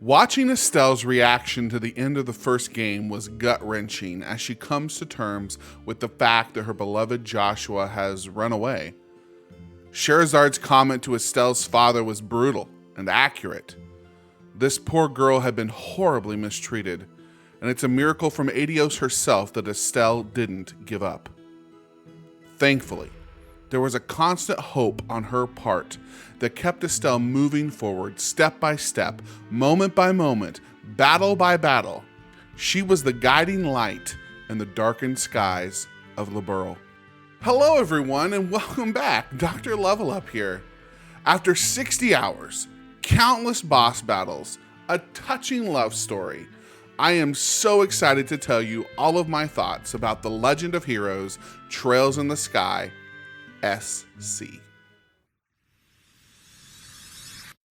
Watching Estelle's reaction to the end of the first game was gut-wrenching as she comes to terms with the fact that her beloved Joshua has run away. Scheherazad's comment to Estelle's father was brutal and accurate. This poor girl had been horribly mistreated, and it's a miracle from Adios herself that Estelle didn't give up. Thankfully, there was a constant hope on her part that kept Estelle moving forward step by step, moment by moment, battle by battle. She was the guiding light in the darkened skies of Liberl. Hello everyone and welcome back. DrLevelUp here. After 60 hours, countless boss battles, a touching love story, I am so excited to tell you all of my thoughts about The Legend of Heroes Trails in the Sky SC.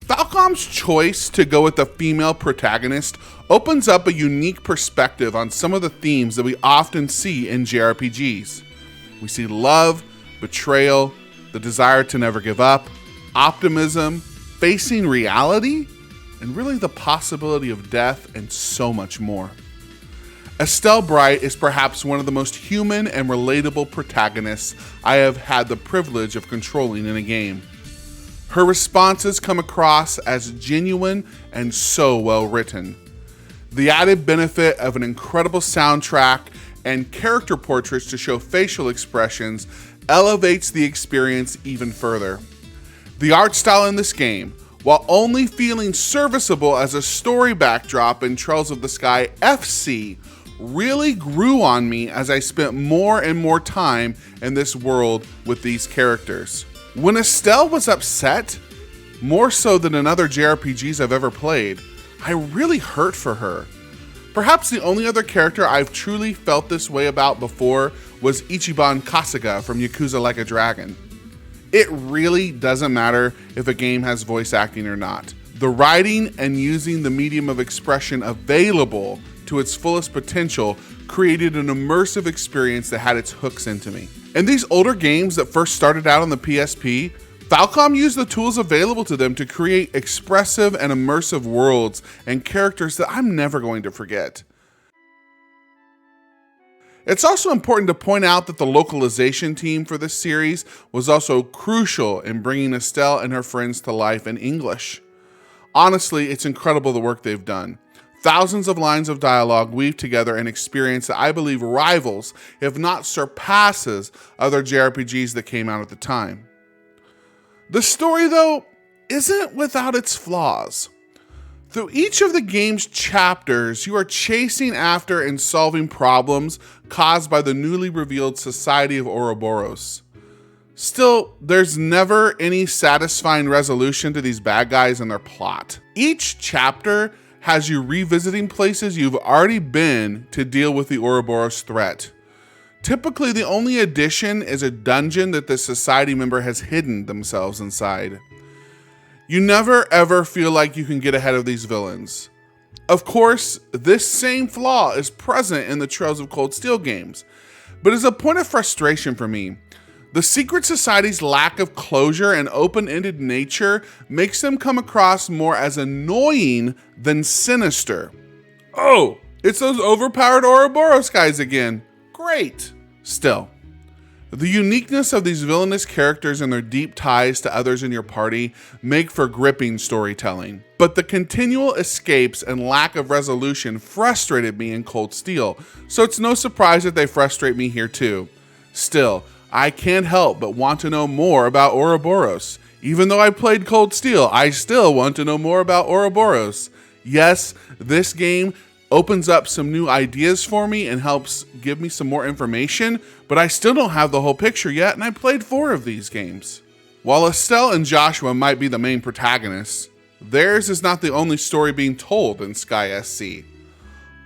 Falcom's choice to go with the female protagonist opens up a unique perspective on some of the themes that we often see in JRPGs. We see love, betrayal, the desire to never give up, optimism, facing reality, and really the possibility of death and so much more. Estelle Bright is perhaps one of the most human and relatable protagonists I have had the privilege of controlling in a game. Her responses come across as genuine and so well written. The added benefit of an incredible soundtrack and character portraits to show facial expressions elevates the experience even further. The art style in this game, while only feeling serviceable as a story backdrop in Trails of the Sky FC, really grew on me as I spent more and more time in this world with these characters. When Estelle was upset, more so than in other JRPGs I've ever played, I really hurt for her. Perhaps the only other character I've truly felt this way about before was Ichiban Kasuga from Yakuza Like a Dragon. It really doesn't matter if a game has voice acting or not. The writing and using the medium of expression available to its fullest potential created an immersive experience that had its hooks into me. In these older games that first started out on the PSP, Falcom used the tools available to them to create expressive and immersive worlds and characters that I'm never going to forget. It's also important to point out that the localization team for this series was also crucial in bringing Estelle and her friends to life in English. Honestly, it's incredible the work they've done. Thousands of lines of dialogue weaved together an experience that I believe rivals, if not surpasses, other JRPGs that came out at the time. The story, though, isn't without its flaws. Through each of the game's chapters, you are chasing after and solving problems caused by the newly revealed Society of Ouroboros. Still, there's never any satisfying resolution to these bad guys and their plot. Each chapter has you revisiting places you've already been to deal with the Ouroboros threat. Typically, the only addition is a dungeon that the society member has hidden themselves inside. You never ever feel like you can get ahead of these villains. Of course, this same flaw is present in the Trails of Cold Steel games, but as a point of frustration for me, the Secret Society's lack of closure and open-ended nature makes them come across more as annoying than sinister. Oh, it's those overpowered Ouroboros guys again. Great. Still, the uniqueness of these villainous characters and their deep ties to others in your party make for gripping storytelling. But the continual escapes and lack of resolution frustrated me in Cold Steel, so it's no surprise that they frustrate me here too. Still, I can't help but want to know more about Ouroboros. Even though I played Cold Steel, I still want to know more about Ouroboros. Yes, this game opens up some new ideas for me and helps give me some more information, but I still don't have the whole picture yet, and I played 4 of these games. While Estelle and Joshua might be the main protagonists, theirs is not the only story being told in Sky SC.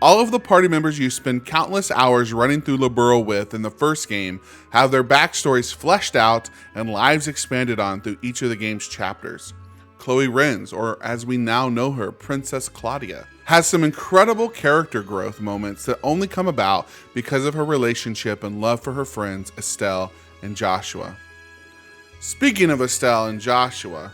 All of the party members you spend countless hours running through Liberl with in the first game have their backstories fleshed out and lives expanded on through each of the game's chapters. Chloe Renz, or as we now know her, Princess Claudia, has some incredible character growth moments that only come about because of her relationship and love for her friends Estelle and Joshua. Speaking of Estelle and Joshua,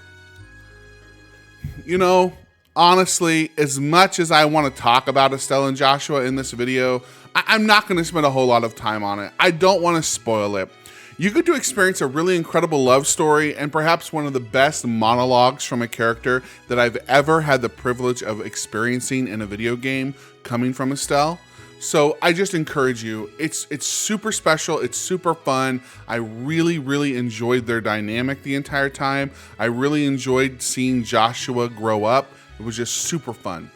Honestly, as much as I want to talk about Estelle and Joshua in this video, I'm not going to spend a whole lot of time on it. I don't want to spoil it. You get to experience a really incredible love story and perhaps one of the best monologues from a character that I've ever had the privilege of experiencing in a video game coming from Estelle. So I just encourage you, it's super special, it's super fun. I really enjoyed their dynamic the entire time. I really enjoyed seeing Joshua grow up. It was just super fun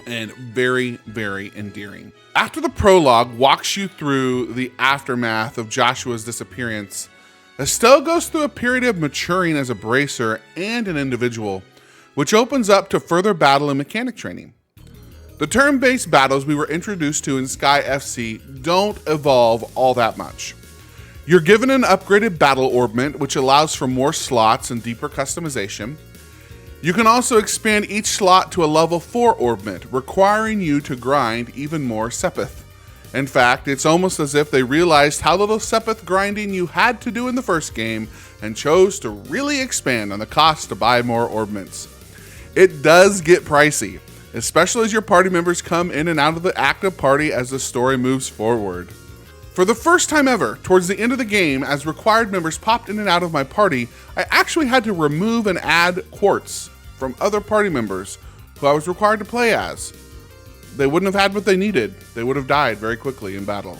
and very endearing. After the prologue walks you through the aftermath of Joshua's disappearance, Estelle goes through a period of maturing as a bracer and an individual, which opens up to further battle and mechanic training. The turn-based battles we were introduced to in Sky FC don't evolve all that much. You're given an upgraded battle orbment, which allows for more slots and deeper customization. You can also expand each slot to a level 4 orbment, requiring you to grind even more Sepith. In fact, it's almost as if they realized how little Sepith grinding you had to do in the first game and chose to really expand on the cost to buy more orbments. It does get pricey, especially as your party members come in and out of the active party as the story moves forward. For the first time ever, towards the end of the game, as required members popped in and out of my party, I actually had to remove and add quartz from other party members who I was required to play as. They wouldn't have had what they needed. They would have died very quickly in battle.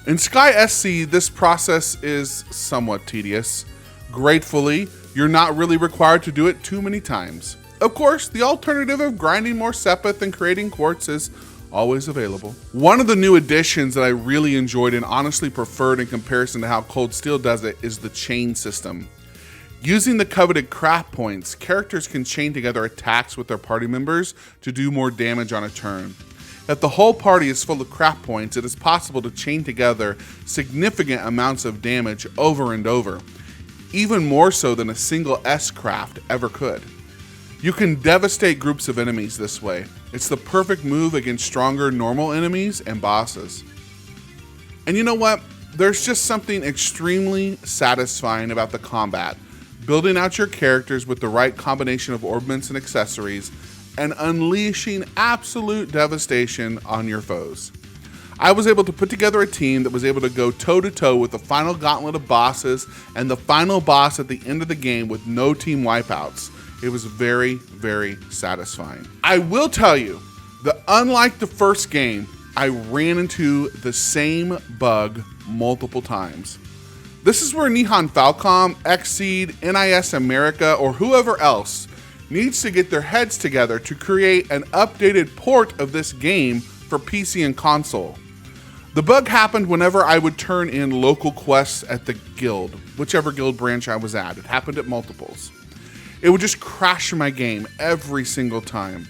In Sky SC, this process is somewhat tedious. Gratefully, you're not really required to do it too many times. Of course, the alternative of grinding more Sepith and creating quartz is always available. One of the new additions that I really enjoyed and honestly preferred in comparison to how Cold Steel does it is the chain system. Using the coveted craft points, characters can chain together attacks with their party members to do more damage on a turn. If the whole party is full of craft points, it is possible to chain together significant amounts of damage over and over, even more so than a single S-craft ever could. You can devastate groups of enemies this way. It's the perfect move against stronger normal enemies and bosses. And you know what? There's just something extremely satisfying about the combat. Building out your characters with the right combination of orbments and accessories, and unleashing absolute devastation on your foes. I was able to put together a team that was able to go toe-to-toe with the final gauntlet of bosses and the final boss at the end of the game with no team wipeouts. It was very satisfying. I will tell you that unlike the first game, I ran into the same bug multiple times. This is where Nihon Falcom, Xseed, NIS America, or whoever else needs to get their heads together to create an updated port of this game for PC and console. The bug happened whenever I would turn in local quests at the guild, whichever guild branch I was at. It happened at multiples. It would just crash my game every single time.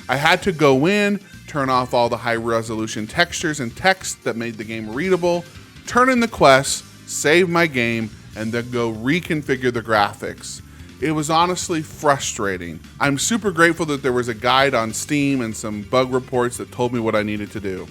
I had to go in, turn off all the high resolution textures and text that made the game readable, turn in the quests, save my game, and then go reconfigure the graphics. It was honestly frustrating. I'm super grateful that there was a guide on Steam and some bug reports that told me what I needed to do.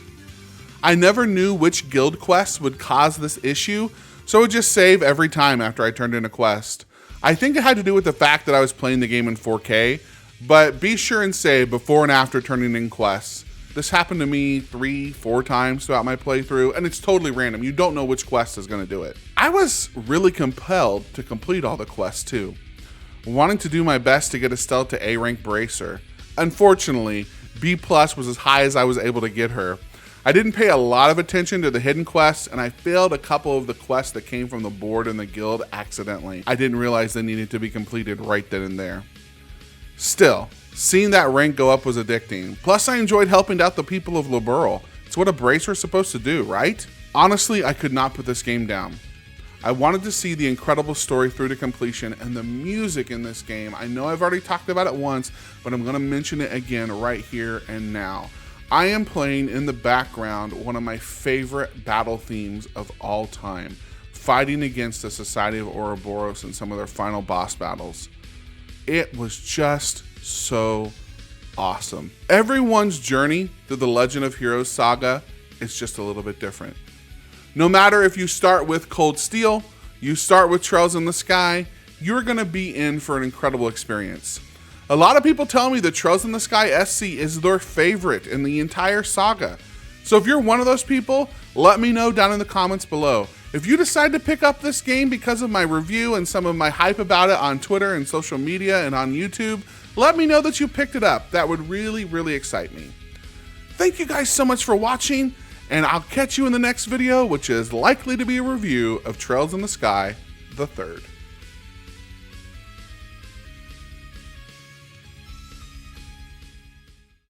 I never knew which guild quests would cause this issue, so it would just save every time after I turned in a quest. I think it had to do with the fact that I was playing the game in 4K, but be sure and save before and after turning in quests. This happened to me 3-4 times throughout my playthrough, and it's totally random. You don't know which quest is going to do it. I was really compelled to complete all the quests too, wanting to do my best to get Estelle to A rank bracer. Unfortunately, B+ was as high as I was able to get her. I didn't pay a lot of attention to the hidden quests, and I failed a couple of the quests that came from the board in the guild accidentally. I didn't realize they needed to be completed right then and there. Still, seeing that rank go up was addicting. Plus, I enjoyed helping out the people of Liberl. It's what a bracer is supposed to do, right? Honestly, I could not put this game down. I wanted to see the incredible story through to completion, and the music in this game. I know I've already talked about it once, but I'm going to mention it again right here and now. I am playing in the background one of my favorite battle themes of all time, fighting against the Society of Ouroboros in some of their final boss battles. It was just so awesome. Everyone's journey through the Legend of Heroes saga is just a little bit different. No matter if you start with Cold Steel, you start with Trails in the Sky, you're going to be in for an incredible experience. A lot of people tell me that Trails in the Sky SC is their favorite in the entire saga. So if you're one of those people, let me know down in the comments below. If you decide to pick up this game because of my review and some of my hype about it on Twitter and social media and on YouTube, let me know that you picked it up. That would really, really excite me. Thank you guys so much for watching, and I'll catch you in the next video, which is likely to be a review of Trails in the Sky, the third.